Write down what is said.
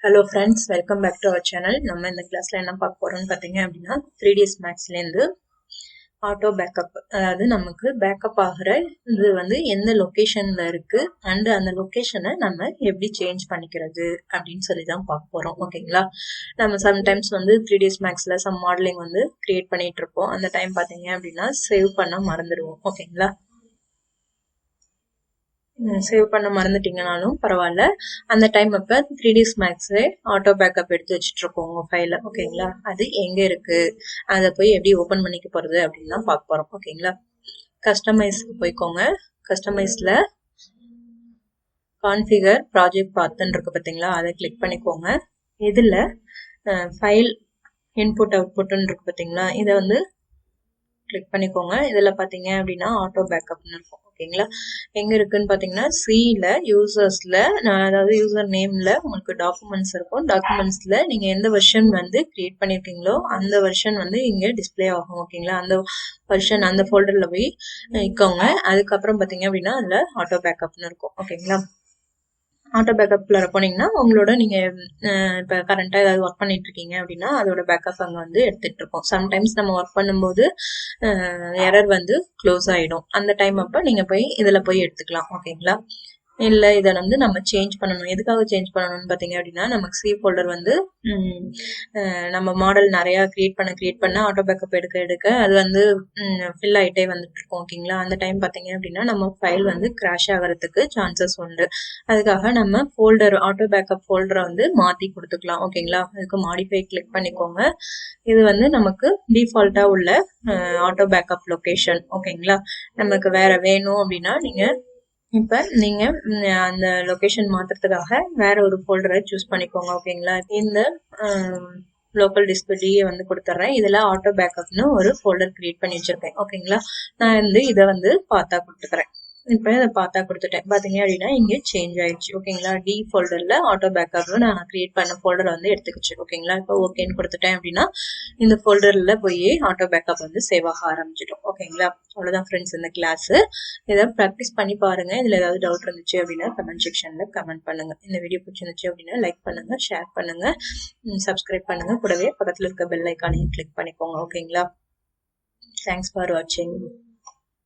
Hello friends, welcome back to our channel. நம்ம இந்த கிளாஸ்ல என்ன பார்க்க போறோம்னு பாத்தீங்க அப்படின்னா 3ds Maxல இருந்து ஆட்டோ பேக்கப், அதாவது நமக்கு பேக்கப் ஆகுற இது வந்து எந்த லொகேஷன்ல இருக்கு அண்ட் அந்த லொகேஷனை நம்ம எப்படி சேஞ்ச் பண்ணிக்கிறது அப்படின்னு சொல்லி தான் பார்க்க போறோம். ஓகேங்களா? நம்ம சம்டைம்ஸ் வந்து 3ds Maxல சம் மாடலிங் வந்து கிரியேட் பண்ணிட்டு இருப்போம். அந்த டைம் பாத்தீங்க அப்படின்னா சேவ் பண்ண மறந்துடுவோம். ஓகேங்களா? சேவ் பண்ண மறந்துட்டீங்கனாலும் பரவாயில்ல. அந்த டைம் அப்ப 3ds Max ஆட்டோ பேக்கப் எடுத்து வச்சுட்டு இருக்கோம் உங்க ஃபைல. ஓகேங்களா? அது எங்க இருக்கு, அதை போய் எப்படி ஓபன் பண்ணிக்க போறது அப்படின்னு தான் பார்க்க போறோம். ஓகேங்களா? கஸ்டமைஸ்க்கு போய்க்கோங்க. கஸ்டமைஸ்ல கான்ஃபிகர் ப்ராஜெக்ட் பாத்ன்னு இருக்கு பாத்தீங்களா, அதை கிளிக் பண்ணிக்கோங்க. இதுல ஃபைல் இன்புட் அவுட்புட்னு இருக்கு பாத்தீங்களா, இதை வந்து கிளிக் பண்ணிக்கோங்க. இதுல பாத்தீங்க அப்படின்னா ஆட்டோ பேக்கப்னு இருக்கும். ஓகேங்களா? எங்க இருக்குன்னு பாத்தீங்கன்னா சில யூசர்ஸ்ல, அதாவது யூசர் நேம்ல உங்களுக்கு டாக்குமெண்ட்ஸ் இருக்கும். டாக்குமெண்ட்ஸ்ல நீங்க எந்த வெர்ஷன் வந்து கிரியேட் பண்ணிருக்கீங்களோ அந்த வெர்ஷன் வந்து இங்க டிஸ்பிளே ஆகும். ஓகேங்களா? அந்த வெர்ஷன் அந்த ஃபோல்டர்ல போய் நிக்கோங்க. அதுக்கப்புறம் பாத்தீங்க அப்படின்னா அதுல ஆட்டோ பேக்கப்னு இருக்கும். ஓகேங்களா? ஆட்டோ பேக்கப்ல போனீங்கன்னா உங்களோட நீங்க இப்ப கரண்டா ஏதாவது ஒர்க் பண்ணிட்டு இருக்கீங்க அப்படின்னா அதோட பேக்கப் அங்க வந்து எடுத்துட்டு இருக்கோம். சம்டைம்ஸ் நம்ம ஒர்க் பண்ணும்போது எரர் வந்து க்ளோஸ் ஆயிடும். அந்த டைம் அப்ப நீங்க போய் இதுல போய் எடுத்துக்கலாம். ஓகேங்களா? இல்ல இதை வந்து நம்ம சேஞ்ச் பண்ணணும். எதுக்காக சேஞ்ச் பண்ணணும்னு பாத்தீங்க அப்படின்னா நமக்கு சி ஃபோல்டர் வந்து நம்ம மாடல் நிறைய கிரியேட் பண்ண ஆட்டோ பேக்கப் எடுக்க அது வந்து ஃபில் ஆயிட்டே வந்துட்டு இருக்கும். ஓகேங்களா? அந்த டைம் பாத்தீங்க அப்படின்னா நம்ம ஃபைல் வந்து கிராஷ் ஆகிறதுக்கு சான்சஸ் உண்டு. அதுக்காக நம்ம ஃபோல்டர் ஆட்டோ பேக்கப் ஃபோல்டரை வந்து மாத்தி கொடுத்துக்கலாம். ஓகேங்களா? அதுக்கு மாடிஃபை கிளிக் பண்ணிக்கோங்க. இது வந்து நமக்கு டிஃபால்ட்டா உள்ள ஆட்டோ பேக்கப் லொகேஷன். ஓகேங்களா? நமக்கு வேற வேணும் அப்படின்னா நீங்க இப்ப நீங்க அந்த லொகேஷன் மாத்துறதுக்காக வேற ஒரு ஃபோல்டரை சூஸ் பண்ணிக்கோங்க. ஓகேங்களா? இந்த லோக்கல் டிஸ்க் டிஏ வந்து கொடுத்துட்றேன். இதுல ஆட்டோ பேக்கப்னு ஒரு ஃபோல்டர் கிரியேட் பண்ணி வச்சிருக்கேன். ஓகேங்களா? நான் வந்து இதை வந்து பார்த்தா கொடுத்துக்கிறேன். இப்ப இதை பார்த்தா கொடுத்துட்டேன். பாத்தீங்க அப்படின்னா இங்க சேஞ்ச் ஆயிடுச்சு. ஓகேங்களா? டி ஃபோல்டர்ல ஆட்டோ பேக்கப் நான் கிரியேட் பண்ண ஃபோல்டர் வந்து எடுத்துக்கிச்சு. ஓகேங்களா? இப்போ ஓகேன்னு கொடுத்துட்டேன் அப்படின்னா இந்த ஃபோல்டர்ல போய் ஆட்டோ பேக்கப் வந்து சேவ் ஆக ஆரம்பிச்சிடும். ஓகேங்களா? அவ்வளவுதான் ஃப்ரெண்ட்ஸ் இந்த கிளாஸ். இதை ப்ராக்டிஸ் பண்ணி பாருங்க. இதுல ஏதாவது டவுட் இருந்துச்சு அப்படின்னா கமெண்ட் செக்ஷன்ல கமெண்ட் பண்ணுங்க. இந்த வீடியோ பிடிச்சிருந்துச்சு அப்படின்னா லைக் பண்ணுங்க, ஷேர் பண்ணுங்க, சப்ஸ்கிரைப் பண்ணுங்க. கூடவே பக்கத்துல இருக்க பெல் ஐக்கானையும் கிளிக் பண்ணிக்கோங்க. ஓகேங்களா? தேங்க்ஸ் ஃபார் வாட்சிங்.